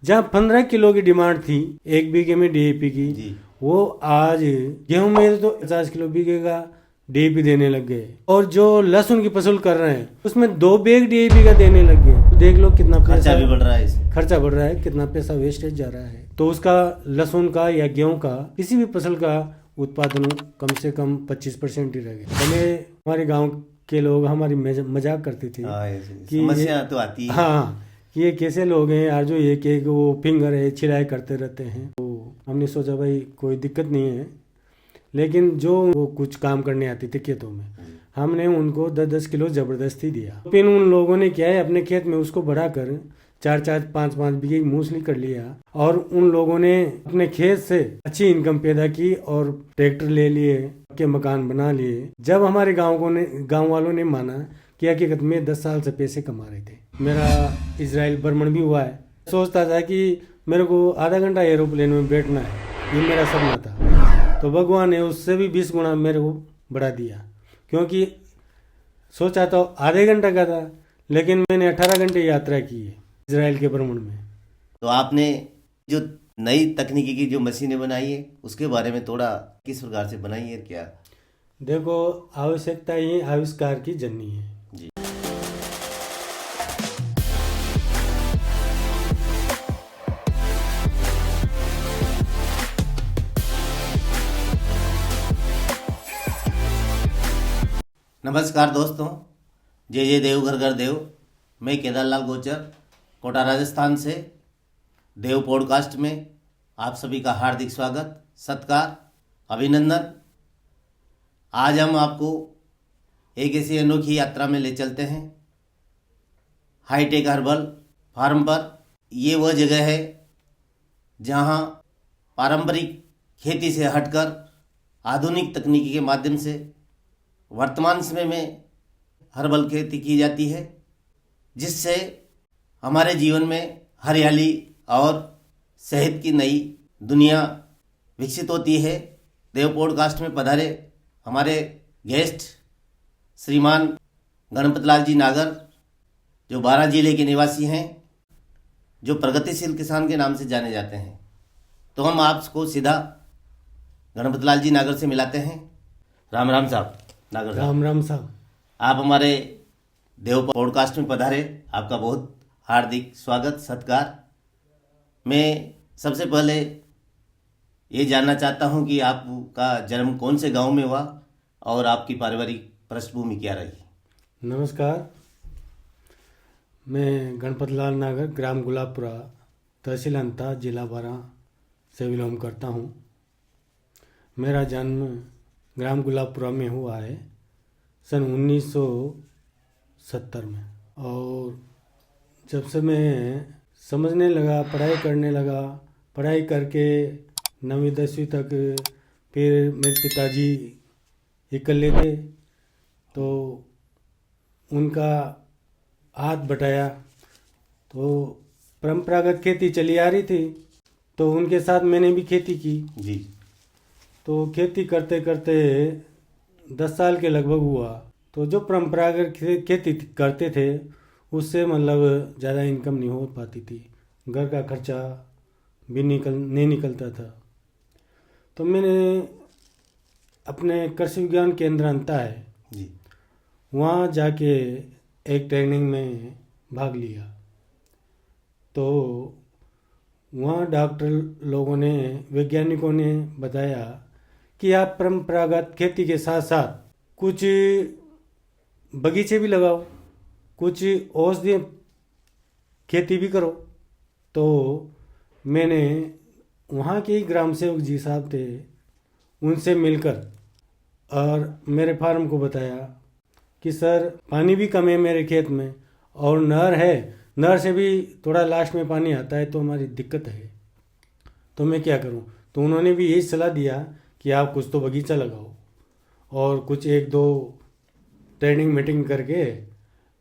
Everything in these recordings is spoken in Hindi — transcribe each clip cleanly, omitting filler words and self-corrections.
जहाँ 15 किलो की डिमांड थी 1 बीघे में डीएपी की, वो आज गेहूं में तो 50 किलो बीघे का डीएपी देने लग गए। और जो लहसुन की फसल कर रहे हैं उसमें 2 बैग डीएपी का देने लग गए। तो देख लो कितना खर्चा भी बढ़ रहा है इससे। खर्चा बढ़ रहा है, कितना पैसा वेस्टेज जा रहा है। तो उसका लहसुन का या गेहूं का किसी भी फसल का उत्पादन कम से कम 25% ही रह गया। पहले हमारे गांव के लोग हमारी मजाक करते थे कि समस्या तो आती है। हाँ, कि ये कैसे लोग हैं यार जो एक एक वो फिंगर है छिड़ाई करते रहते हैं। तो हमने सोचा भाई कोई दिक्कत नहीं है, लेकिन जो वो कुछ काम करने आते थे खेतों में हमने उनको 10-10 किलो जबरदस्ती दिया। फिर उन लोगों ने क्या है अपने खेत में उसको बढ़ाकर 4-4, 5-5 बीघे की मूंगफली कर लिया और उन लोगों ने अपने खेत से अच्छी इनकम पैदा की और ट्रैक्टर ले लिए के मकान बना लिए। जब हमारे गांव वालों ने माना कि हकीकत में 10 साल से पैसे कमा रहे थे। मेरा इजराइल भ्रमण भी हुआ है। सोचता था कि मेरे को आधा घंटा एरोप्लेन में बैठना है, ये मेरा सपना था। तो भगवान ने उससे भी 20 गुना मेरे को बढ़ा दिया, क्योंकि सोचा तो आधे घंटे का था लेकिन मैंने 18 घंटे यात्रा की है इजराइल के भ्रमण में। तो आपने जो नई तकनीकी की जो मशीनें बनाई है उसके बारे में थोड़ा किस प्रकार से बनाई है क्या? देखो, आवश्यकता ही आविष्कार की जननी है जी। नमस्कार दोस्तों, जय जय देव घर घर देव। मैं केदारलाल गोचर कोटा राजस्थान से देव पॉडकास्ट में आप सभी का हार्दिक स्वागत, सत्कार, अभिनंदन। आज हम आपको एक ऐसी अनोखी यात्रा में ले चलते हैं हाईटेक हर्बल फार्म पर। ये वह जगह है जहां पारंपरिक खेती से हटकर आधुनिक तकनीकी के माध्यम से वर्तमान समय में हर्बल खेती की जाती है, जिससे हमारे जीवन में हरियाली और सेहत की नई दुनिया विकसित होती है। देव पॉडकास्ट में पधारे हमारे गेस्ट श्रीमान गणपतलाल जी नागर, जो बारां जिले के निवासी हैं, जो प्रगतिशील किसान के नाम से जाने जाते हैं। तो हम आपको सीधा गणपतलाल जी नागर से मिलाते हैं। राम राम साहब नागर साहब। राम राम साहब। आप हमारे देव पॉडकास्ट में पधारे, आपका बहुत हार्दिक स्वागत, सत्कार। मैं सबसे पहले ये जानना चाहता हूँ कि आपका जन्म कौन से गांव में हुआ और आपकी पारिवारिक पृष्ठभूमि क्या रही? नमस्कार, मैं गणपतलाल नागर, ग्राम गुलाबपुरा, तहसील अंता, जिला बारां से बिलोंग करता हूँ। मेरा जन्म ग्राम गुलाबपुरा में हुआ है सन 1970 में। और जब से मैं समझने लगा, पढ़ाई करने लगा, पढ़ाई करके 9वीं 10वीं तक फिर मेरे पिताजी अकेले थे, तो उनका हाथ बटाया। तो परंपरागत खेती चली आ रही थी, तो उनके साथ मैंने भी खेती की जी। तो खेती करते करते 10 साल के लगभग हुआ। तो जो परंपरागत खेती करते थे उससे मतलब ज़्यादा इनकम नहीं हो पाती थी, घर का खर्चा भी नहीं निकलता था। तो मैंने अपने कृषि विज्ञान केंद्र अंता है जी। वहाँ जाके एक ट्रेनिंग में भाग लिया। तो वहाँ डॉक्टर लोगों ने, वैज्ञानिकों ने बताया कि आप परंपरागत खेती के साथ साथ कुछ बगीचे भी लगाओ, कुछ औषधीय खेती भी करो। तो मैंने वहाँ के ही ग्राम सेवक जी साहब थे, उनसे मिलकर और मेरे फार्म को बताया कि सर पानी भी कम है मेरे खेत में और नहर है, नहर से भी थोड़ा लास्ट में पानी आता है, तो हमारी दिक्कत है, तो मैं क्या करूं। तो उन्होंने भी यही सलाह दिया कि आप कुछ तो बगीचा लगाओ और कुछ 1-2 ट्रेनिंग मीटिंग करके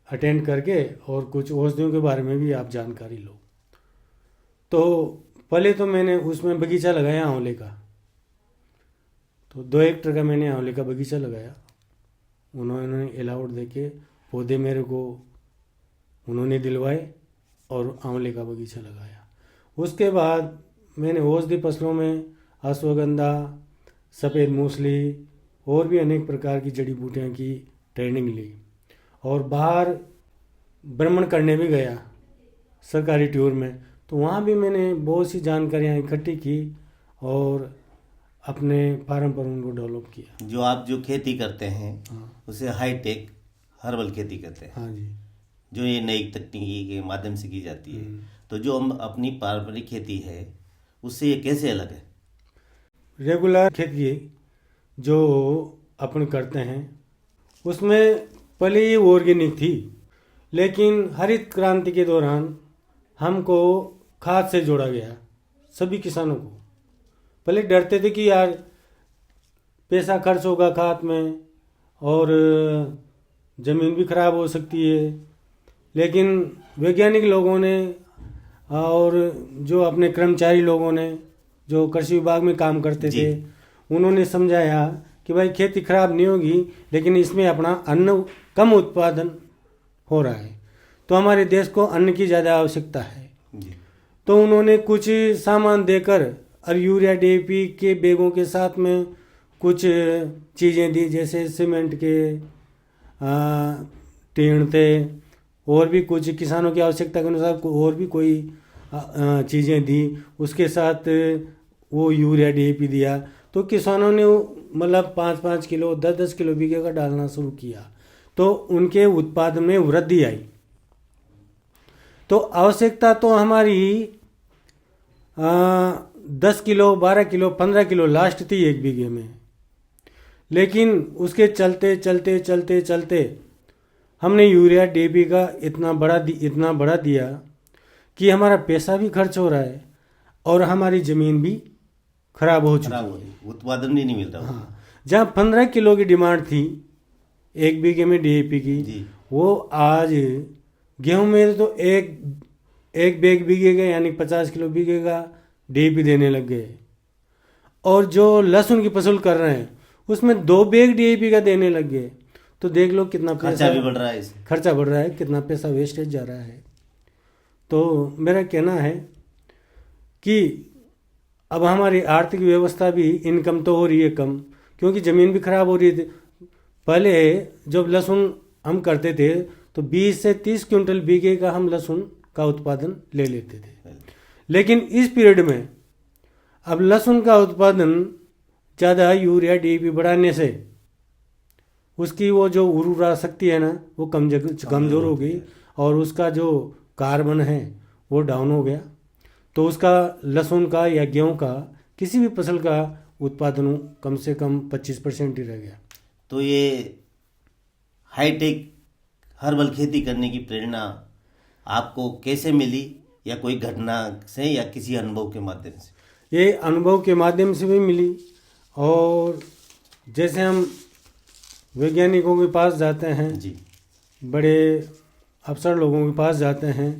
अटेंड करके और कुछ औषधियों के बारे में भी आप जानकारी लो। तो पहले तो मैंने उसमें बगीचा लगाया आंवले का। तो 2 हेक्टेयर का मैंने आंवले का बगीचा लगाया। उन्होंने अलाउड देके पौधे मेरे को उन्होंने दिलवाए और आंवले का बगीचा लगाया। उसके बाद मैंने औषधि फसलों में अश्वगंधा, सफ़ेद मूसली और भी अनेक प्रकार की जड़ी बूटियाँ की ट्रेनिंग ली और बाहर भ्रमण करने भी गया सरकारी टूर में। तो वहाँ भी मैंने बहुत सी जानकारियाँ इकट्ठी की और अपने फार्म पर उनको डेवलप किया। जो आप जो खेती करते हैं हाँ उसे हाईटेक हर्बल खेती कहते हैं, हाँ जी। जो ये नई तकनीकी के माध्यम से की जाती है। तो जो हम अपनी पारंपरिक खेती है उससे ये कैसे अलग है? रेगुलर खेती जो अपन करते हैं उसमें पहले ये ऑर्गेनिक थी, लेकिन हरित क्रांति के दौरान हमको खाद से जोड़ा गया। सभी किसानों को पहले डरते थे कि यार पैसा खर्च होगा खाद में और ज़मीन भी खराब हो सकती है, लेकिन वैज्ञानिक लोगों ने और जो अपने कर्मचारी लोगों ने जो कृषि विभाग में काम करते थे उन्होंने समझाया कि भाई खेती खराब नहीं होगी, लेकिन इसमें अपना अन्न कम उत्पादन हो रहा है, तो हमारे देश को अन्न की ज़्यादा आवश्यकता है। जी। तो उन्होंने कुछ सामान देकर और यूरिया DAP के बैगों के साथ में कुछ चीज़ें दी, जैसे सीमेंट के टीन थे और भी कुछ किसानों की आवश्यकता के अनुसार और भी कोई चीज़ें दी। उसके साथ वो यूरिया DAP दिया, तो किसानों ने मतलब 5-5 किलो 10-10 किलो बीघे का डालना शुरू किया, तो उनके उत्पादन में वृद्धि आई। तो आवश्यकता तो हमारी 10 किलो 12 किलो 15 किलो लास्ट थी एक बीघे में, लेकिन उसके चलते चलते चलते चलते हमने यूरिया DAP का इतना बड़ा दिया कि हमारा पैसा भी खर्च हो रहा है और हमारी ज़मीन भी खराब हो चुकी है, उत्पादन भी नहीं मिल रहा। हाँ, जहाँ 15 किलो की डिमांड थी एक बीघे में DAP की, वो आज गेहूं में तो एक बैग बीघे का यानी 50 किलो बीघे का DAP देने लग गए। और जो लहसुन की फसल कर रहे हैं उसमें 2 बैग DAP का देने लग गए। तो देख लो कितना खर्चा भी बढ़ रहा है, इससे खर्चा बढ़ रहा है, कितना पैसा वेस्टेज जा रहा है। तो मेरा कहना है कि अब हमारी आर्थिक व्यवस्था भी, इनकम तो हो रही है कम, क्योंकि ज़मीन भी खराब हो रही थी। पहले जब लहसुन हम करते थे तो 20 से 30 क्विंटल बीघे का हम लहसुन का उत्पादन ले लेते थे, लेकिन इस पीरियड में अब लहसुन का उत्पादन ज़्यादा यूरिया DAP बढ़ाने से उसकी वो जो उर्वरा शक्ति है ना वो कमज़ोर हो गई और उसका जो कार्बन है वो डाउन हो गया। तो उसका लहसुन का या गेहूं का किसी भी फसल का उत्पादन कम से कम 25% ही रह गया। तो ये हाईटेक हर्बल खेती करने की प्रेरणा आपको कैसे मिली, या कोई घटना से या किसी अनुभव के माध्यम से? ये अनुभव के माध्यम से भी मिली, और जैसे हम वैज्ञानिकों के पास जाते हैं जी, बड़े अफसर लोगों के पास जाते हैं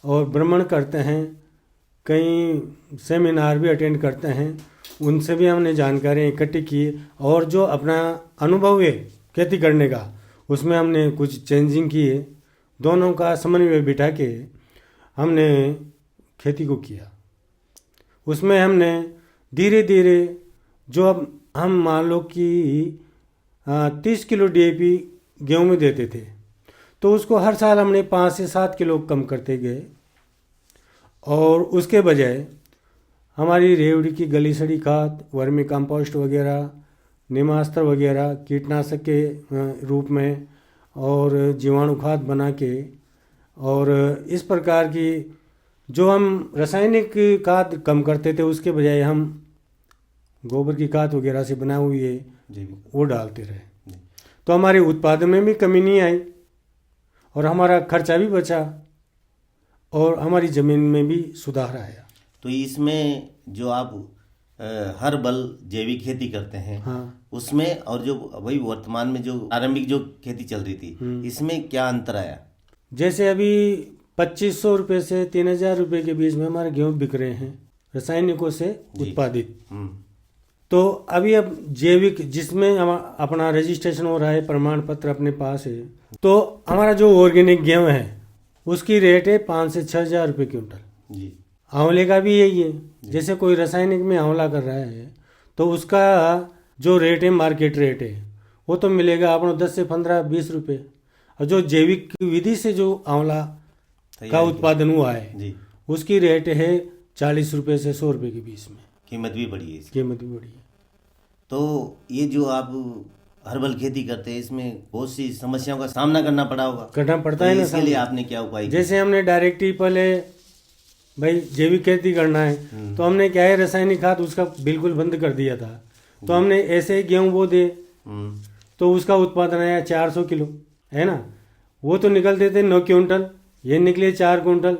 और भ्रमण करते हैं, कई सेमिनार भी अटेंड करते हैं, उनसे भी हमने जानकारी इकट्ठी की और जो अपना अनुभव है खेती करने का उसमें हमने कुछ चेंजिंग किए। दोनों का समन्वय बिठा के हमने खेती को किया। उसमें हमने धीरे धीरे जो अब हम मान लो कि 30 किलो DAP गेहूं में देते थे, तो उसको हर साल हमने 5 से 7 किलो कम करते गए, और उसके बजाय हमारी रेवड़ी की गली सड़ी खाद, वर्मी कंपोस्ट वगैरह, नीमास्त्र वगैरह कीटनाशक के रूप में और जीवाणु खाद बना के, और इस प्रकार की जो हम रासायनिक खाद कम करते थे उसके बजाय हम गोबर की खाद वगैरह से बना हुई है वो डालते रहे। तो हमारे उत्पादन में भी कमी नहीं आई और हमारा खर्चा भी बचा और हमारी ज़मीन में भी सुधार आया। तो इसमें जो आप हर्बल जैविक खेती करते हैं, हाँ, उसमें और जो वही वर्तमान में जो आरंभिक जो खेती चल रही थी, इसमें क्या अंतर आया? जैसे अभी 2500 रुपये से 3000 रुपये के बीच में हमारे गेहूँ बिक रहे हैं रासायनिकों से उत्पादित। तो अभी अब जैविक जिसमें अपना रजिस्ट्रेशन हो रहा है, प्रमाण पत्र अपने पास है, तो हमारा जो ऑर्गेनिक गेहूँ है उसकी रेट है 5 से 6000 रुपये क्विंटल। जी। आंवले का भी यही है। जैसे कोई रासायनिक में आंवला कर रहा है तो उसका जो रेट है, मार्केट रेट है, वो तो मिलेगा आपको 10 से 15 20 रुपये। और जो जैविक विधि से जो आंवला का तैयार उत्पादन हुआ है जी, उसकी रेट है 40 रुपये से 100 रुपये के बीच में। कीमत भी बढ़ी है इसकी। कीमत भी बढ़ी है। तो ये जो आप हर्बल खेती करते हैं, इसमें बहुत सी समस्याओं का सामना करना पड़ा होगा। करना पड़ता तो है ना इसके लिए सामने। आपने क्या उपाय किए? जैसे हमने डायरेक्ट ही पहले भाई जैविक खेती करना है तो हमने क्या है, रासायनिक खाद उसका बिल्कुल बंद कर दिया था। तो हमने ऐसे ही गेहूँ बो दे हम्म, तो उसका उत्पादन आया 400 किलो, है ना। वो तो निकलते थे 9 क्विंटल, ये निकले 4 क्विंटल,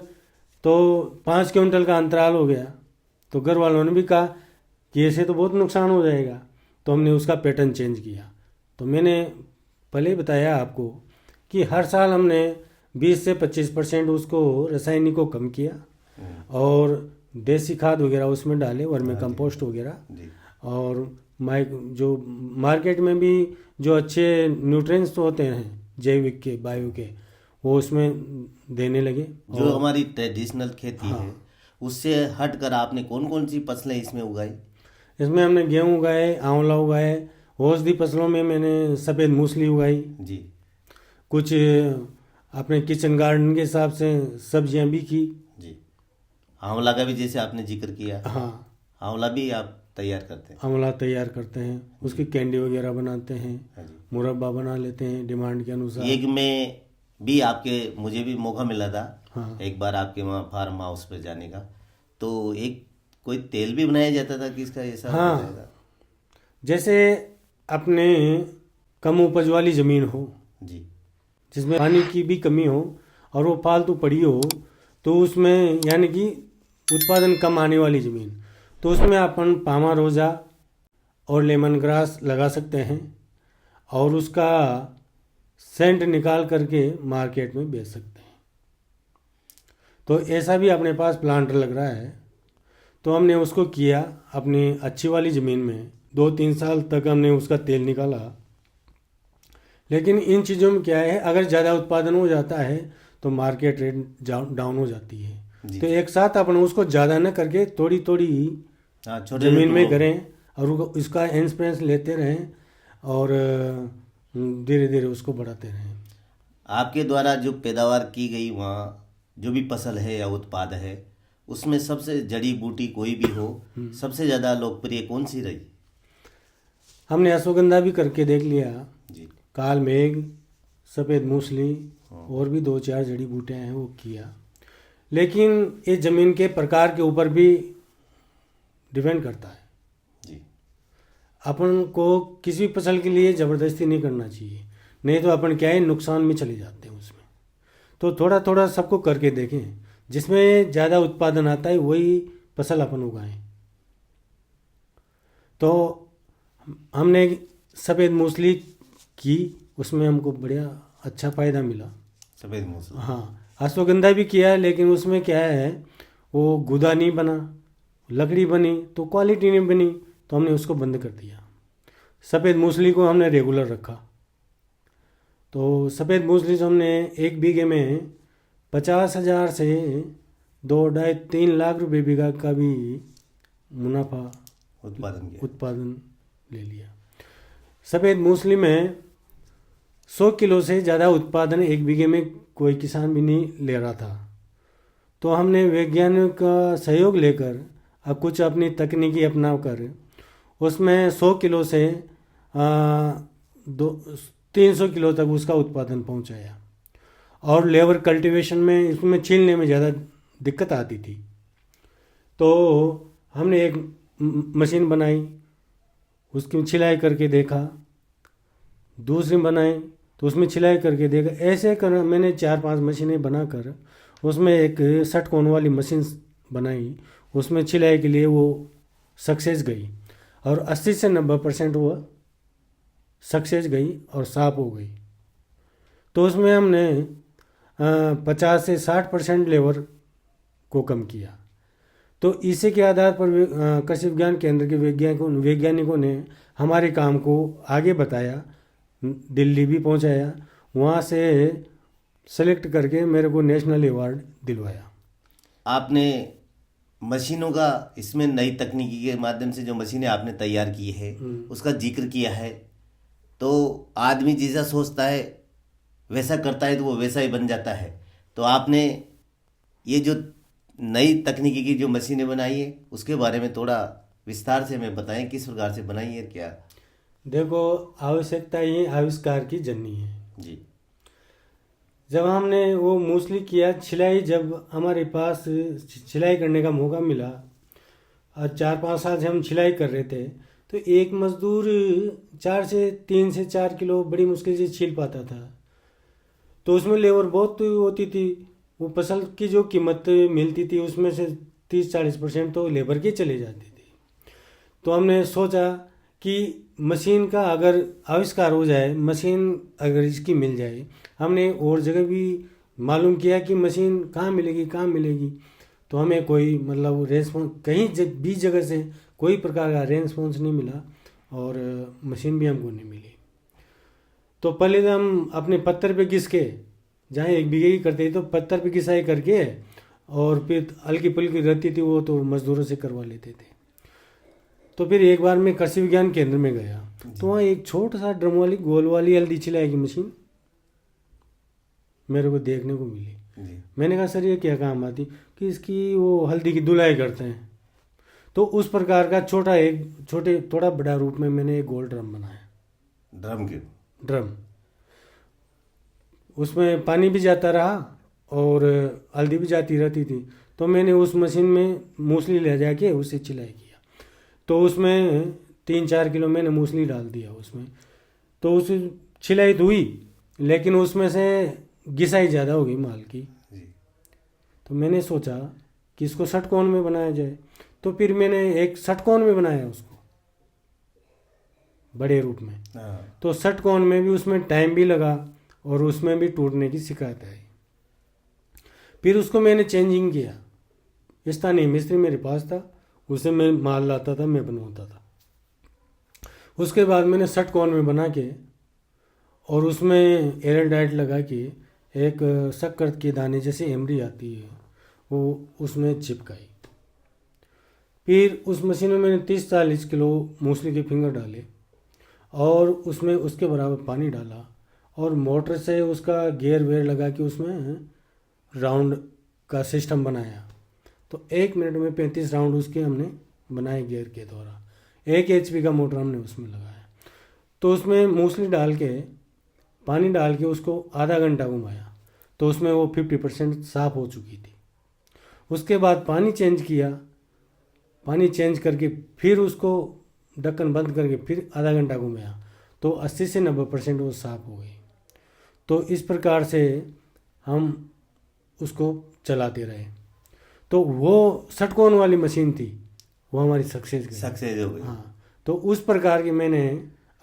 तो 5 क्विंटल का अंतराल हो गया। तो घर वालों ने भी कहा कि ऐसे तो बहुत नुकसान हो जाएगा। तो हमने उसका पैटर्न चेंज किया। तो मैंने पहले ही बताया आपको कि हर साल हमने 20 से 25% उसको रासायनिक को कम किया और देसी खाद वगैरह उसमें डाले, वर्मी कंपोस्ट वगैरह। जी, और जो मार्केट में भी जो अच्छे न्यूट्रिएंट्स होते हैं जैविक के, बायो के, वो उसमें देने लगे। जो हमारी ट्रेडिशनल खेती है उससे हटकर आपने कौन कौन सी फसलें इसमें उगाई? इसमें हमने गेहूँ उगाए, आंवला उगाए, औषधि फसलों में मैंने सफ़ेद मूसली उगाई, जी, कुछ अपने किचन गार्डन के हिसाब से सब्जियां भी की। जी। आंवला का भी जैसे आपने जिक्र किया, हाँ, आंवला भी आप तैयार करते हैं? आंवला तैयार करते हैं, उसकी कैंडी वगैरह बनाते हैं, हाँ जी। मुरब्बा बना लेते हैं डिमांड के अनुसार। एक में भी मुझे भी मौका मिला था हाँ। एक बार आपके वहाँ फार्म हाउस पर जाने का। तो एक कोई तेल भी बनाया जाता था कि इसका ऐसा हाँ। हो जाएगा? जैसे अपने कम उपज वाली ज़मीन हो, जी, जिसमें पानी की भी कमी हो और वो फालतू पड़ी हो, तो उसमें यानी कि उत्पादन कम आने वाली ज़मीन, तो उसमें अपन पामा रोज़ा और लेमन ग्रास लगा सकते हैं और उसका सेंट निकाल करके मार्केट में बेच सकते हैं। तो ऐसा भी अपने पास प्लांट लग रहा है। तो हमने उसको किया अपनी अच्छी वाली ज़मीन में, 2-3 साल तक हमने उसका तेल निकाला। लेकिन इन चीज़ों में क्या है, अगर ज़्यादा उत्पादन हो जाता है तो मार्केट रेट डाउन हो जाती है। जी। तो एक साथ अपन उसको ज़्यादा न करके थोड़ी थोड़ी हाँ, छोटे ज़मीन में छोटे करें और इसका एक्सपीरियंस लेते रहें और धीरे धीरे उसको बढ़ाते रहें। आपके द्वारा जो पैदावार की गई वहाँ जो भी फसल है या उत्पाद है, उसमें सबसे जड़ी बूटी कोई भी हो, सबसे ज़्यादा लोकप्रिय कौन सी रही? हमने अश्वगंधा भी करके देख लिया, जी, काल मेघ, सफ़ेद मूसली और भी 2-4 जड़ी बूटियाँ हैं वो किया। लेकिन ये ज़मीन के प्रकार के ऊपर भी डिपेंड करता है। जी, अपन को किसी फसल के लिए ज़बरदस्ती नहीं करना चाहिए, नहीं तो अपन क्या है नुकसान में चले जाते हैं उसमें। तो थोड़ा थोड़ा सबको करके देखें, जिसमें ज़्यादा उत्पादन आता है वही फसल अपन उगाएं। तो हमने सफ़ेद मूसली की, उसमें हमको बढ़िया अच्छा फ़ायदा मिला। सफ़ेद मूसली। हाँ, अश्वगंधा भी किया, लेकिन उसमें क्या है, वो गुदा नहीं बना, लकड़ी बनी तो क्वालिटी नहीं बनी, तो हमने उसको बंद कर दिया। सफ़ेद मूसली को हमने रेगुलर रखा। तो सफ़ेद मूसली से हमने 1 बीघे में 50,000 से 2-2.5-3 लाख रुपए बीघा का भी मुनाफा उत्पादन ले लिया। सफ़ेद मूसली में 100 किलो से ज़्यादा उत्पादन 1 बीघे में कोई किसान भी नहीं ले रहा था। तो हमने वैज्ञानिक का सहयोग लेकर अब कुछ अपनी तकनीकी अपना कर उसमें 100 किलो से 300 किलो तक उसका उत्पादन पहुंचाया। और लेबर कल्टीवेशन में इसमें छीलने में ज़्यादा दिक्कत आती थी, तो हमने एक मशीन बनाई, उसकी छिलाई करके देखा, दूसरी बनाई तो उसमें छिलाई करके देखा। ऐसे कर मैंने 4-5 मशीनें बनाकर उसमें एक 60 कोण वाली मशीन बनाई, उसमें छिलाई के लिए वो सक्सेस गई और 80 से 90% वो सक्सेस गई और साफ हो गई। तो उसमें हमने 50 से 60% लेबर को कम किया। तो इसी के आधार पर कृषि विज्ञान केंद्र के वैज्ञानिकों ने हमारे काम को आगे बताया, दिल्ली भी पहुंचाया, वहाँ से सेलेक्ट करके मेरे को नेशनल अवार्ड दिलवाया। आपने मशीनों का, इसमें नई तकनीकी के माध्यम से जो मशीनें आपने तैयार की है उसका जिक्र किया है, तो आदमी जैसा सोचता है वैसा करता है तो वो वैसा ही बन जाता है। तो आपने ये जो नई तकनीकी की जो मशीनें बनाई है उसके बारे में थोड़ा विस्तार से हमें बताएं, किस प्रकार से बनाई है क्या? देखो, आवश्यकता ही आविष्कार की जननी है। जी जब हमने वो मूसली किया छिलाई, जब हमारे पास छिलाई करने का मौका मिला और 4-5 साल से हम छिलाई कर रहे थे, तो एक मजदूर 3 से 4 किलो बड़ी मुश्किल से छील पाता था। तो उसमें लेबर बहुत होती थी। वो फसल की जो कीमत मिलती थी उसमें से 30-40% तो लेबर की चली जाती थी। तो हमने सोचा कि मशीन का अगर आविष्कार हो जाए, मशीन अगर इसकी मिल जाए। हमने और जगह भी मालूम किया कि मशीन कहाँ मिलेगी। तो हमें कोई मतलब रेस्पॉन्स कहीं भी जगह से कोई प्रकार का रेस्पॉन्स नहीं मिला और मशीन भी हमको नहीं मिली। तो पहले तो हम अपने पत्थर पे घिस के, जहाँ 1 बीघे की करते थे तो पत्थर पे घिसाई करके, और फिर हल्की फुल्की रहती थी वो तो मजदूरों से करवा लेते थे। तो फिर एक बार मैं कृषि विज्ञान केंद्र में गया, तो वहाँ एक छोटा सा ड्रम वाली गोल वाली हल्दी छिलाई की मशीन मेरे को देखने को मिली। मैंने कहा सर ये क्या काम आती? कि इसकी वो हल्दी की धुलाई करते हैं। तो उस प्रकार का छोटे थोड़ा बड़ा रूप में मैंने एक गोल ड्रम बनाया। ड्रम उसमें पानी भी जाता रहा और हल्दी भी जाती रहती थी। तो मैंने उस मशीन में मूसली ले जाके उससे छिलाई किया। तो उसमें 3-4 किलो मैंने मूसली डाल दिया उसमें। तो उस छिलाई तो हुई, लेकिन उसमें से घिसाई ज़्यादा हो गई माल की। तो मैंने सोचा कि इसको षटकोण में बनाया जाए। तो फिर मैंने एक षटकोण में बनाया उसको, बड़े रूप में। तो षटकोण में भी उसमें टाइम भी लगा और उसमें भी टूटने की शिकायत आई। फिर उसको मैंने चेंजिंग किया। स्थानीय मिस्त्री मेरे पास था, उसे मैं माल लाता था, मैं बनवाता था। उसके बाद मैंने षटकोण में बना के और उसमें एयरटाइट लगा के एक शक्कर के दाने जैसी एमरी आती है वो उसमें चिपकाई। फिर उस मशीन में मैंने 30-40 किलो मूसली के फिंगर डाले और उसमें उसके बराबर पानी डाला और मोटर से उसका गियर वेयर लगा के उसमें राउंड का सिस्टम बनाया। तो 1 मिनट में 35 राउंड उसके हमने बनाए गियर के द्वारा। 1 HP का मोटर हमने उसमें लगाया। तो उसमें मूसली डाल के पानी डाल के उसको आधा घंटा घुमाया तो उसमें वो 50% साफ़ हो चुकी थी। उसके बाद पानी चेंज किया, पानी चेंज करके फिर उसको ढक्कन बंद करके फिर आधा घंटा घुमाया तो 80 से 90% वो साफ़ हो गई। तो इस प्रकार से हम उसको चलाते रहे। तो वो षटकोण वाली मशीन थी, वो हमारी सक्सेस हो गई। हाँ, तो उस प्रकार की मैंने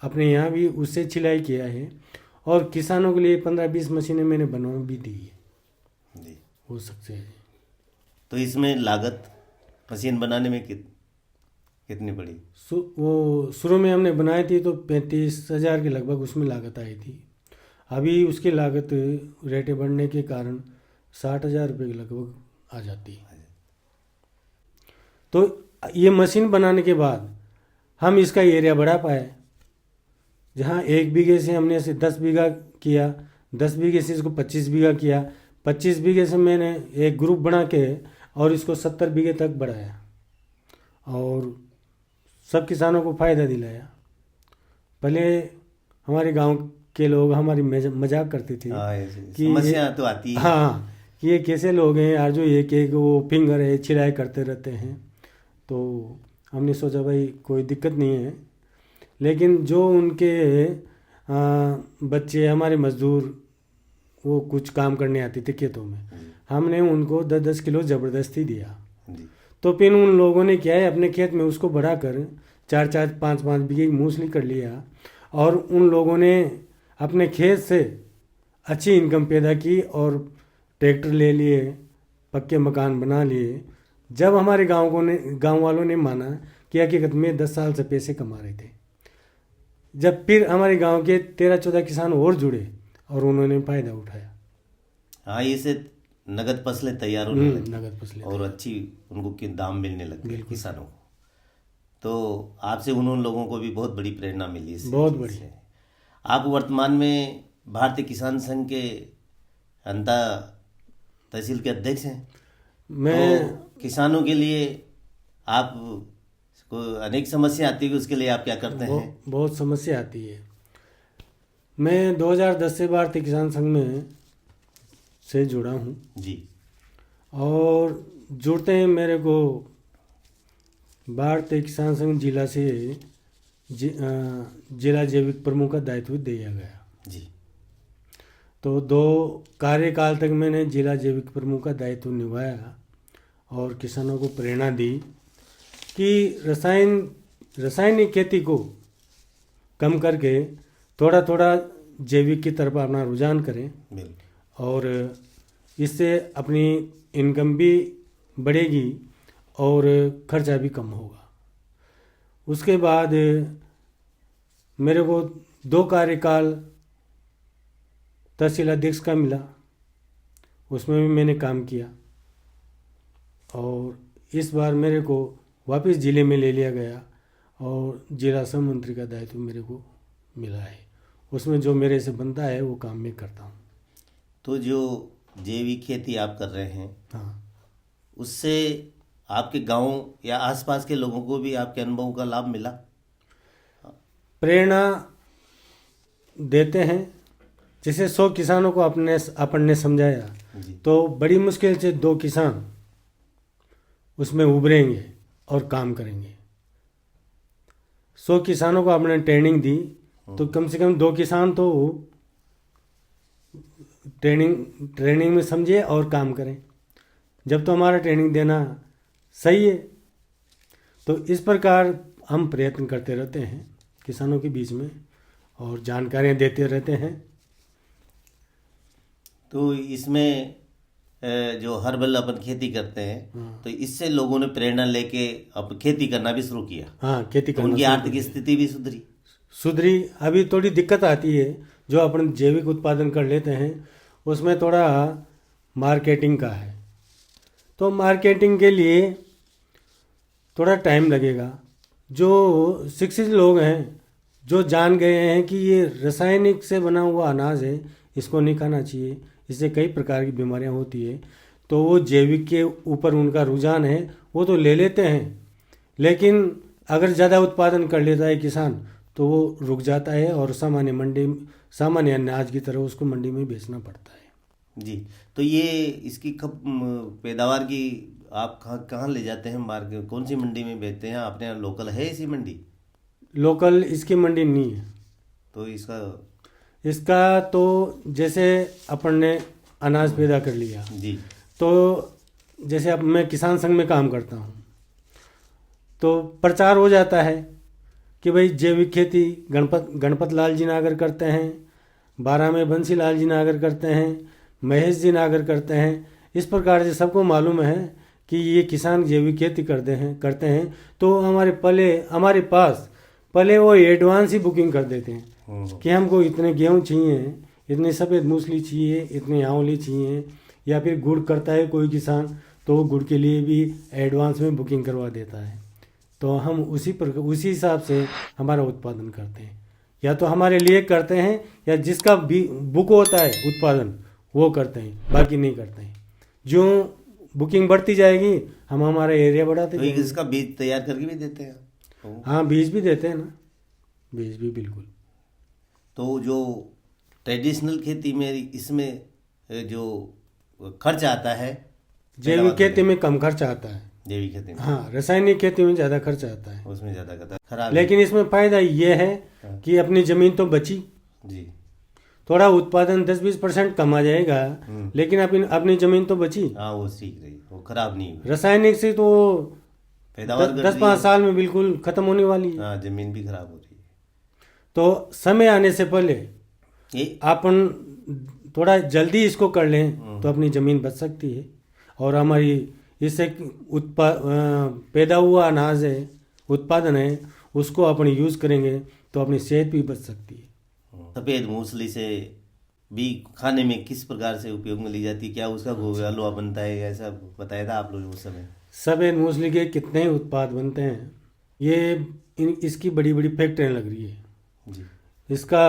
अपने यहाँ भी उससे छिलाई किया है और किसानों के लिए 15-20 मशीनें मैंने बनवा भी दी है जी। हो सकते हैं। तो इसमें लागत मशीन बनाने में कितनी पड़ी? वो शुरू में हमने बनाई थी तो 35,000 के लगभग उसमें लागत आई थी। अभी उसकी लागत रेटें बढ़ने के कारण 60,000 रुपये के लगभग आ जाती है। तो ये मशीन बनाने के बाद हम इसका एरिया बढ़ा पाए। जहाँ 1 बीघे से हमने इसे 10 बीघा किया, 10 बीघे से इसको 25 बीघा किया, 25 बीघे से मैंने एक ग्रुप बना के और इसको 70 बीघे तक बढ़ाया और सब किसानों को फ़ायदा दिलाया। पहले हमारे गांव के लोग हमारी मजाक करते थे कि समस्या तो आती है। हाँ, ये कैसे लोग हैं यार जो एक वो फिंगर है छिलाई करते रहते हैं। तो हमने सोचा भाई कोई दिक्कत नहीं है, लेकिन जो उनके बच्चे हमारे मजदूर वो कुछ काम करने आते थे खेतों में, हमने उनको 10-10 किलो ज़बरदस्ती दिया। तो फिर उन लोगों ने क्या है अपने खेत में उसको बढ़ाकर 4-4, 5-5 बीघे मूसली कर लिया और उन लोगों ने अपने खेत से अच्छी इनकम पैदा की और ट्रैक्टर ले लिए, पक्के मकान बना लिए। जब हमारे गांव वालों ने माना कि हकीकत में 10 साल से पैसे कमा रहे थे, जब फिर हमारे गांव के 13-14 किसान और जुड़े और उन्होंने फ़ायदा उठाया। हाँ, इसे नगद फसलें तैयार होने लगी नगद फसलें और अच्छी उनको के दाम मिलने लग गए किसानों को। तो आपसे उन लोगों को भी बहुत बड़ी प्रेरणा मिली इससे। बहुत बड़ी। इससे। आप वर्तमान में भारतीय किसान संघ के अंता तहसील के अध्यक्ष हैं। मैं तो किसानों के लिए आप को अनेक समस्या आती है, उसके लिए आप क्या करते हैं? बहुत समस्या आती है। मैं 2010 से भारतीय किसान संघ में से जुड़ा हूँ जी। और जुड़ते हैं मेरे को भारतीय किसान संघ जिला से जिला जैविक प्रमुख का दायित्व दिया गया जी। तो 2 कार्यकाल तक मैंने जिला जैविक प्रमुख का दायित्व निभाया और किसानों को प्रेरणा दी कि रासायनिक खेती को कम करके थोड़ा थोड़ा जैविक की तरफ अपना रुझान करें और इससे अपनी इनकम भी बढ़ेगी और खर्चा भी कम होगा। उसके बाद मेरे को 2 कार्यकाल तहसील अध्यक्ष का मिला, उसमें भी मैंने काम किया और इस बार मेरे को वापस ज़िले में ले लिया गया और जिला सह मंत्री का दायित्व मेरे को मिला है। उसमें जो मेरे से बनता है वो काम मैं करता हूँ। तो जो जैविक खेती आप कर रहे हैं, हाँ, उससे आपके गांव या आसपास के लोगों को भी आपके अनुभव का लाभ मिला? प्रेरणा देते हैं। जैसे 100 किसानों को अपन ने समझाया तो बड़ी मुश्किल से 2 किसान उसमें उभरेंगे और काम करेंगे। 100 किसानों को आपने ट्रेनिंग दी तो कम से कम 2 किसान तो ट्रेनिंग में समझे और काम करें। जब तो हमारा ट्रेनिंग देना सही है। तो इस प्रकार हम प्रयत्न करते रहते हैं किसानों के बीच में और जानकारियाँ देते रहते हैं। तो इसमें जो हर्बल अपन खेती करते हैं, तो इससे लोगों ने प्रेरणा लेके अब खेती करना भी शुरू किया। हाँ, खेती तो करना उनकी शुरू आर्थिक किया। स्थिति भी सुधरी। अभी थोड़ी दिक्कत आती है। जो अपन जैविक उत्पादन कर लेते हैं उसमें थोड़ा मार्केटिंग का है, तो मार्केटिंग के लिए थोड़ा टाइम लगेगा। जो शिक्षित लोग हैं, जो जान गए हैं कि ये रासायनिक से बना हुआ अनाज है, इसको नहीं खाना चाहिए, इससे कई प्रकार की बीमारियां होती है, तो वो जैविक के ऊपर उनका रुझान है, वो तो ले लेते हैं। लेकिन अगर ज़्यादा उत्पादन कर लेता है किसान तो वो रुक जाता है और सामान्य अनाज की तरह उसको मंडी में बेचना पड़ता है। जी। तो ये इसकी पैदावार की आप कहाँ ले जाते हैं? मार्केट कौन सी मंडी में बेचते हैं? अपने यहाँ लोकल है ऐसी मंडी? लोकल इसकी मंडी नहीं है। तो इसका तो जैसे अपन ने अनाज पैदा कर लिया जी, तो जैसे अब मैं किसान संघ में काम करता हूँ तो प्रचार हो जाता है कि भाई जैविक खेती गणपत लाल जी नागर करते हैं, 12 में बंसी लाल जी नागर करते हैं, महेश जी नागर करते हैं। इस प्रकार से सबको मालूम है कि ये किसान जैविक खेती करते हैं। तो हमारे पास पहले वो एडवांस ही बुकिंग कर देते हैं कि हमको इतने गेहूँ चाहिए, इतने सफ़ेद मूसली चाहिए, इतने आंवले चाहिए, या फिर गुड़ करता है कोई किसान तो वो गुड़ के लिए भी एडवांस में बुकिंग करवा देता है। तो हम उसी हिसाब से हमारा उत्पादन करते हैं। या तो हमारे लिए करते हैं या जिसका भी बुक होता है उत्पादन वो करते हैं, बाकी नहीं करते हैं। जो बुकिंग बढ़ती जाएगी हम हमारा एरिया बढ़ाते जाएंगे। तो इसका बीज तैयार करके भी देते हैं? हाँ, बीज भी देते हैं ना, बीज भी बिल्कुल। तो जो ट्रेडिशनल खेती में इसमें जो खर्च आता है, जैविक खेती में कम खर्च आता है। जैविक खेती में, हाँ, रासायनिक खेती में ज़्यादा खर्च आता है, उसमें ज़्यादा खर्च खराब। लेकिन इसमें फ़ायदा ये है कि अपनी ज़मीन तो बची जी, थोड़ा उत्पादन 10-20% कम आ जाएगा, लेकिन अपनी ज़मीन तो बची। हाँ, वो सीख रही, वो खराब नहीं हुई। रासायनिक से तो पैदावार 10-5 साल में बिल्कुल खत्म होने वाली है। हाँ, जमीन भी खराब हो रही है। तो समय आने से पहले अपन थोड़ा जल्दी इसको कर लें तो अपनी ज़मीन बच सकती है और हमारी इससे पैदा हुआ अनाज है, उत्पादन है, उसको अपन यूज़ करेंगे तो अपनी सेहत भी बच सकती है। सफ़ेद मूसली से भी खाने में किस प्रकार से उपयोग में ली जाती है? क्या उसका हलवा बनता है? ऐसा बताया था आप लोग उस समय। सफ़ेद मूसली के कितने ही उत्पाद बनते हैं। ये इसकी बड़ी बड़ी फैक्ट्रियाँ लग रही है। जी इसका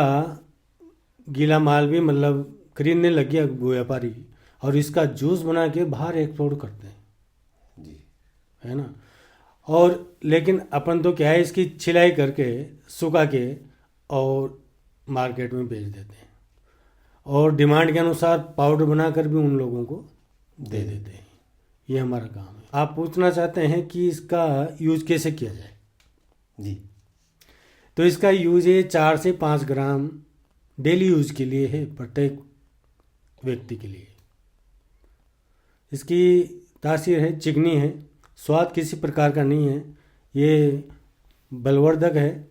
गीला माल भी मतलब खरीदने लग गया व्यापारी, और इसका जूस बना के बाहर एक्सपोर्ट करते हैं, जी है ना। और लेकिन अपन तो क्या है, इसकी छिलाई करके सुखा के और मार्केट में बेच देते हैं, और डिमांड के अनुसार पाउडर बनाकर भी उन लोगों को दे देते हैं। ये हमारा काम है। आप पूछना चाहते हैं कि इसका यूज कैसे किया जाए। जी तो इसका यूज है 4 से 5 ग्राम डेली यूज के लिए है, प्रत्येक व्यक्ति के लिए। इसकी तासीर है, चिकनी है, स्वाद किसी प्रकार का नहीं है। ये बलवर्धक है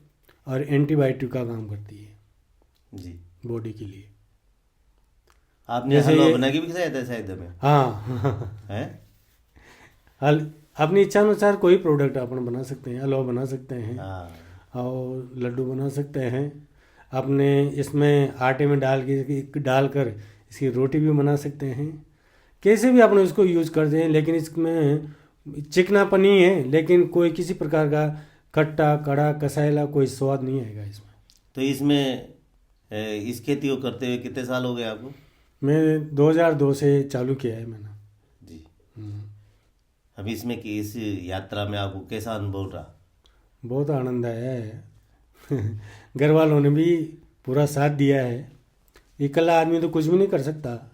और एंटीबायोटिक का काम करती है जी। बॉडी के लिए। आपने जैसे हलवा ये- बना के भी खाया था शायद में, हाँ है? अपनी इच्छा अनुसार कोई प्रोडक्ट अपन बना सकते हैं। हलवा बना सकते हैं हाँ और लड्डू बना सकते हैं। अपने इसमें आटे में डालकर इसकी रोटी भी बना सकते हैं। कैसे भी अपने इसको यूज कर दें, लेकिन इसमें चिकनापन ही है, लेकिन कोई किसी प्रकार का खट्टा कड़ा कसायला कोई स्वाद नहीं आएगा इसमें। तो इसमें इस खेती को करते हुए कितने साल हो गए आपको? मैं 2002 से चालू किया है मैंने। जी। हम्म। अभी इसमें कि इस यात्रा में आपको कैसा अनुभव रहा? बहुत आनंद आया है। घर वालों ने भी पूरा साथ दिया है। अकेला आदमी तो कुछ भी नहीं कर सकता,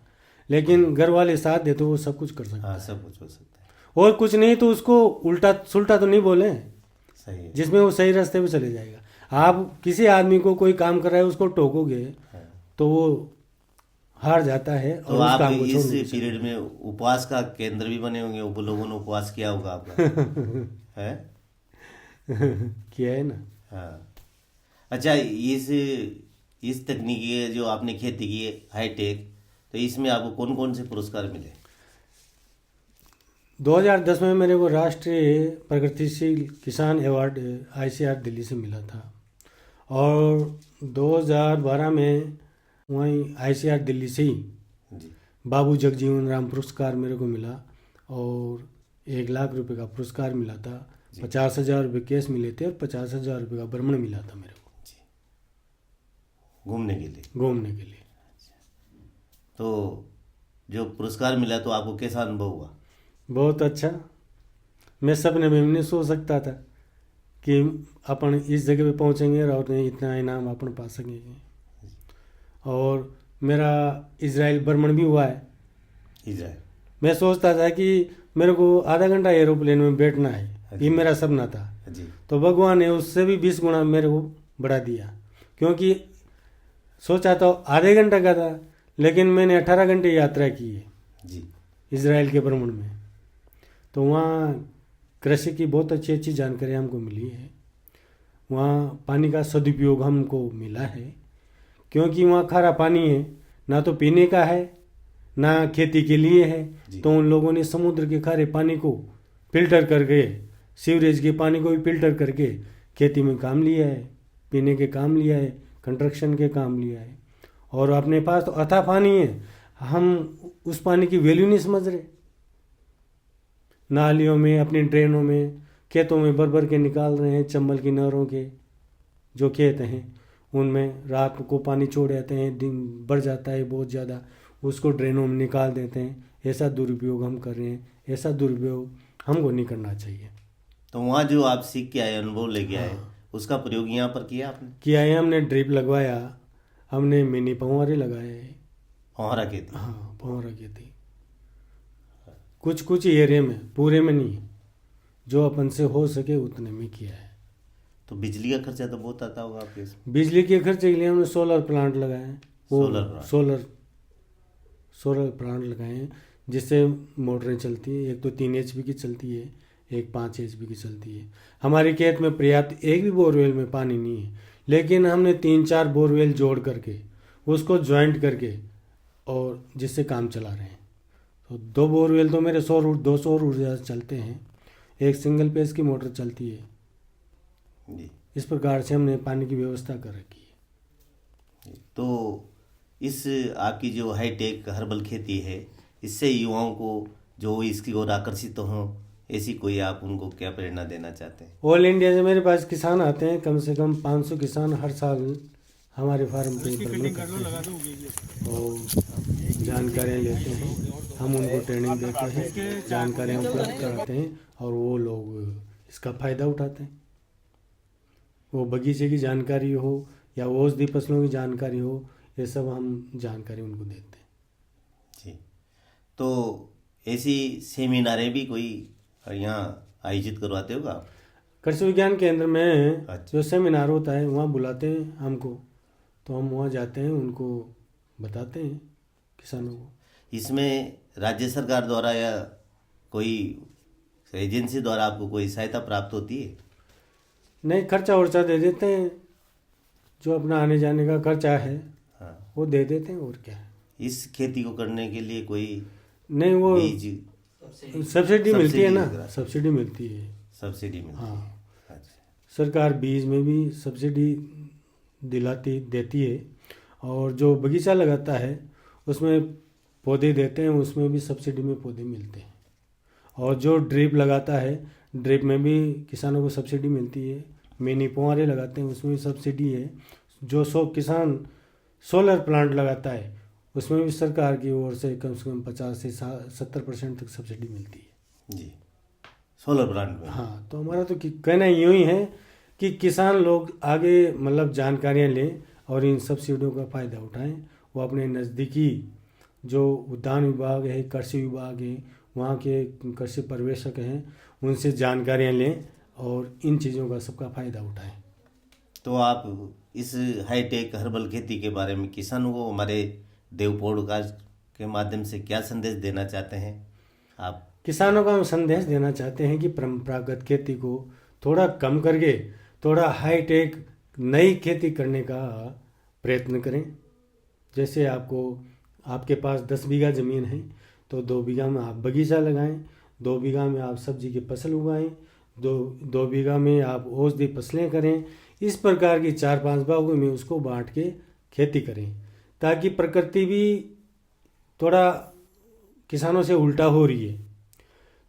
लेकिन घर वाले साथ दे तो वो सब कुछ कर सकता हाँ, है। सब कुछ हो सकता है। और कुछ नहीं तो उसको उल्टा सुलटा तो नहीं बोले, सही है। जिसमें वो सही रास्ते पे चले जाएगा। आप किसी आदमी को कोई काम कर रहा है उसको टोकोगे हाँ। तो वो हार जाता है तो और उस आप काम को इस छोड़ नहीं पीरियड में उपवास का केंद्र भी बने होंगे, वो लोगों ने उपवास किया होगा आपका, है? सकते। किया है ना। हाँ। अच्छा, इस तकनीकी है जो आपने खेती की है हाईटेक, तो इसमें आपको कौन कौन से पुरस्कार मिले? 2010 में मेरे को राष्ट्रीय प्रगतिशील किसान अवार्ड ICR दिल्ली से मिला था, और 2012 में वहीं ICR दिल्ली से ही जी बाबू जगजीवन राम पुरस्कार मेरे को मिला, और 1 लाख रुपए का पुरस्कार मिला था। 50,000 रुपये कैश मिले थे और 50,000 रुपये का भ्रमण मिला था मेरे को जी, घूमने के लिए। घूमने के लिए। तो जो पुरस्कार मिला तो आपको कैसा अनुभव हुआ? बहुत अच्छा। मैं सपने में भी नहीं सोच सकता था कि अपन इस जगह पे पहुंचेंगे और इतना इनाम अपन पा सकेंगे। और मेरा इजराइल भ्रमण भी हुआ है। इजराइल। मैं सोचता था कि मेरे को आधा घंटा एरोप्लेन में बैठना है, ये मेरा सपना था। जी तो भगवान ने उससे भी 20 गुना मेरे को बढ़ा दिया, क्योंकि सोचा तो आधे घंटे का था, लेकिन मैंने 18 घंटे यात्रा की है जी इजराइल के भ्रमण में। तो वहाँ कृषि की बहुत अच्छी अच्छी जानकारी हमको मिली है। वहाँ पानी का सदुपयोग हमको मिला है, क्योंकि वहाँ खारा पानी है, ना तो पीने का है ना खेती के लिए है। तो उन लोगों ने समुद्र के खारे पानी को फिल्टर करके, सीवरेज के पानी को भी फिल्टर करके खेती में काम लिया है, पीने के काम लिया है, कंस्ट्रक्शन के काम लिया है। और अपने पास तो अथाह पानी है, हम उस पानी की वैल्यू नहीं समझ रहे। नालियों में, अपनी ड्रेनों में, खेतों में भर भर के निकाल रहे हैं। चंबल की नहरों के जो खेत हैं उनमें रात को पानी छोड़ जाते हैं, दिन बढ़ जाता है बहुत ज़्यादा, उसको ड्रेनों में निकाल देते हैं। ऐसा दुरुपयोग हम कर रहे हैं। ऐसा दुरुपयोग हमको नहीं करना चाहिए। तो वहाँ जो आप सीख के आए, अनुभव लेके आए, उसका प्रयोग यहाँ पर किया आपने? किया है, हमने ड्रिप लगवाया, हमने मिनी फव्वारे लगाए। फव्वारा खेती। हाँ, फव्वारा खेती कुछ कुछ एरिया में, पूरे में नहीं, जो अपन से हो सके उतने में किया है। तो बिजली का खर्चा तो बहुत आता होगा आपके इसमें? बिजली के खर्चे के लिए हमने सोलर प्लांट लगाए हैं। सोलर प्लांट लगाए हैं, जिससे मोटरें चलती हैं। एक तो 3 HP की चलती है, एक 5 HP की चलती है। हमारे खेत में पर्याप्त एक भी बोरवेल में पानी नहीं है, लेकिन हमने 3-4 बोरवेल जोड़ करके उसको ज्वाइंट करके और जिससे काम चला रहे हैं। तो 2 बोरवेल तो मेरे 2 सौर ऊर्जा से चलते हैं, एक सिंगल पेज की मोटर चलती है। जी। इस प्रकार से हमने पानी की व्यवस्था कर रखी है। तो इस आपकी जो हाईटेक हर्बल खेती है, इससे युवाओं को जो इसकी ओर आकर्षित हों, ऐसी कोई आप उनको क्या प्रेरणा देना चाहते हैं? ऑल इंडिया से मेरे पास किसान आते हैं, कम से कम 500 किसान हर साल हमारे फार्म पे प्रमोट करते हैं और जानकारियाँ लेते हैं। हम उनको ट्रेनिंग देते हैं, जानकारियाँ उपलब्ध कराते हैं और वो लोग इसका फ़ायदा उठाते हैं। वो बगीचे की जानकारी हो या औषधि फसलों की जानकारी हो, ये सब हम जानकारी उनको देते हैं। जी, तो ऐसी सेमिनारें भी कोई यहाँ आयोजित करवाते होगा आप? कृषि विज्ञान केंद्र में अच्छा। जो सेमिनार होता है वहाँ बुलाते हैं हमको, तो हम वहाँ जाते हैं, उनको बताते हैं किसानों को। इसमें राज्य सरकार द्वारा या कोई एजेंसी द्वारा आपको कोई सहायता प्राप्त होती है? नहीं, खर्चा वर्चा दे देते हैं, जो अपना आने जाने का खर्चा है हाँ। वो दे देते हैं, और क्या है। इस खेती को करने के लिए कोई नहीं, वो बीज सब्सिडी मिलती है ना, वगैरह? सब्सिडी मिलती है। सब्सिडी मिलती है? हाँ, अच्छा। सरकार बीज में भी सब्सिडी देती है, और जो बगीचा लगाता है उसमें पौधे देते हैं, उसमें भी सब्सिडी में पौधे मिलते हैं। और जो ड्रिप लगाता है, ड्रिप में भी किसानों को सब्सिडी मिलती है। मिनी फुहारे लगाते हैं, उसमें भी सब्सिडी है। जो किसान सोलर प्लांट लगाता है, उसमें भी सरकार की ओर से कम 50 से 70% तक सब्सिडी मिलती है। जी, सोलर प्लांट में? हाँ, तो हमारा तो कहना यूँ ही है कि किसान लोग आगे मतलब जानकारियाँ लें और इन सब्सिडियों का फ़ायदा उठाएं। वो अपने नज़दीकी जो उद्यान विभाग है, कृषि विभाग है, वहाँ के कृषि पर्यवेक्षक हैं, उनसे जानकारियाँ लें और इन चीज़ों का सबका फ़ायदा उठाएं। तो आप इस हाईटेक हर्बल खेती के बारे में किसानों को हमारे देव पॉडकास्ट के माध्यम से क्या संदेश देना चाहते हैं आप? किसानों को हम संदेश देना चाहते हैं कि परंपरागत खेती को थोड़ा कम करके थोड़ा हाईटेक नई खेती करने का प्रयत्न करें। जैसे आपके पास 10 बीघा ज़मीन है, तो 2 बीघा में आप बगीचा लगाएं, 2 बीघा में आप सब्जी की फसल उगाएं, 2 बीघा में आप औषधि फसलें करें। इस प्रकार की 4-5 भागों में उसको बांट के खेती करें, ताकि प्रकृति भी थोड़ा किसानों से उल्टा हो रही है।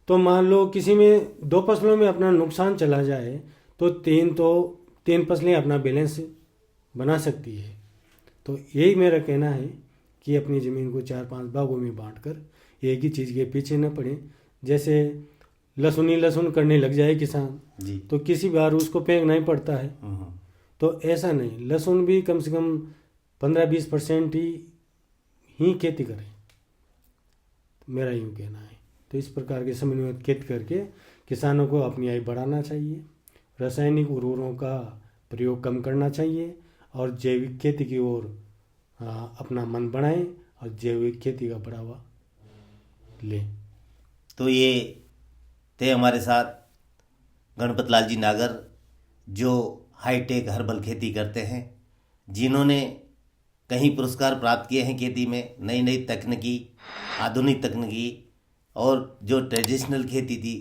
तो मान लो किसी में 2 फसलों में अपना नुकसान चला जाए, तो 3 फसलें अपना बैलेंस बना सकती है। तो यही मेरा कहना है कि अपनी ज़मीन को 4-5 भागों में बांटकर एक ही चीज़ के पीछे न पड़े। जैसे लहसुन करने लग जाए किसान जी, तो किसी बार उसको फेंकना ही पड़ता है। तो ऐसा नहीं, लहसुन भी कम से कम 15-20% ही खेती करें, मेरा यूँ कहना है। तो इस प्रकार के समन्वित खेती करके किसानों को अपनी आय बढ़ाना चाहिए, रासायनिक उर्वरकों का प्रयोग कम करना चाहिए और जैविक खेती की ओर अपना मन बढ़ाएं और जैविक खेती का बढ़ावा लें। तो ये थे हमारे साथ गणपत लाल जी नागर, जो हाईटेक हर्बल खेती करते हैं, जिन्होंने कहीं पुरस्कार प्राप्त किए हैं खेती में, नई नई तकनीकी, आधुनिक तकनीकी, और जो ट्रेडिशनल खेती थी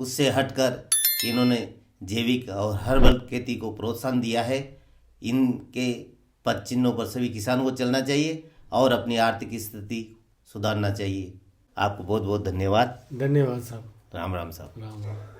उससे हटकर इन्होंने जैविक और हर्बल खेती को प्रोत्साहन दिया है। इनके पद चिन्हों पर सभी किसानों को चलना चाहिए और अपनी आर्थिक स्थिति सुधारना चाहिए। आपको बहुत बहुत धन्यवाद। धन्यवाद साहब। राम राम साहब। राम राम।